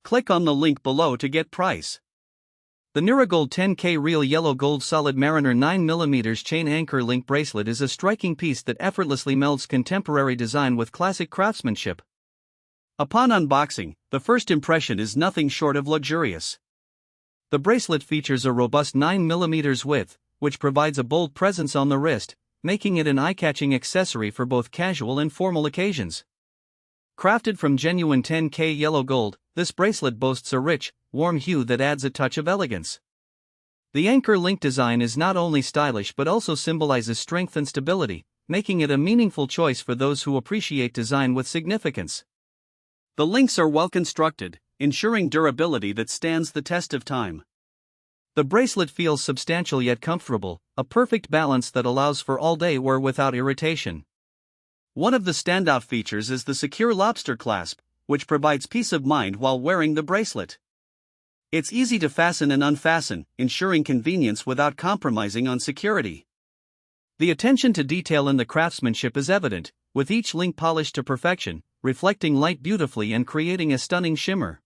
Click on the link below to get price. The Nuragold 10k Real Yellow Gold Solid Mariner 9mm Chain Anchor Link Bracelet is a striking piece that effortlessly melds contemporary design with classic craftsmanship. Upon unboxing, the first impression is nothing short of luxurious. The bracelet features a robust 9mm width, which provides a bold presence on the wrist, making it an eye-catching accessory for both casual and formal occasions. Crafted from genuine 10k yellow gold, this bracelet boasts a rich, warm hue that adds a touch of elegance. The anchor link design is not only stylish but also symbolizes strength and stability, making it a meaningful choice for those who appreciate design with significance. The links are well constructed, ensuring durability that stands the test of time. The bracelet feels substantial yet comfortable, a perfect balance that allows for all-day wear without irritation. One of the standout features is the secure lobster clasp, which provides peace of mind while wearing the bracelet. It's easy to fasten and unfasten, ensuring convenience without compromising on security. The attention to detail in the craftsmanship is evident, with each link polished to perfection, reflecting light beautifully and creating a stunning shimmer.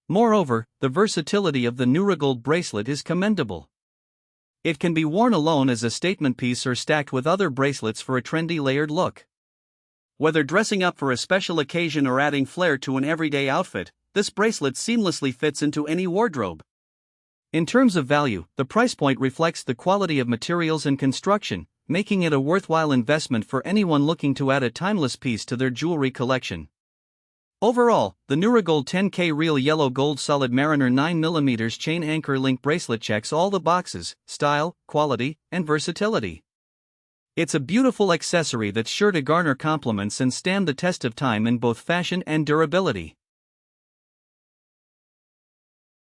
Moreover, the versatility of the Nuragold bracelet is commendable. It can be worn alone as a statement piece or stacked with other bracelets for a trendy layered look. Whether dressing up for a special occasion or adding flair to an everyday outfit, this bracelet seamlessly fits into any wardrobe. In terms of value, the price point reflects the quality of materials and construction, making it a worthwhile investment for anyone looking to add a timeless piece to their jewelry collection. Overall, the Nuragold 10k Real Yellow Gold Solid Mariner 9mm Chain Anchor Link Bracelet checks all the boxes: style, quality, and versatility. It's a beautiful accessory that's sure to garner compliments and stand the test of time in both fashion and durability.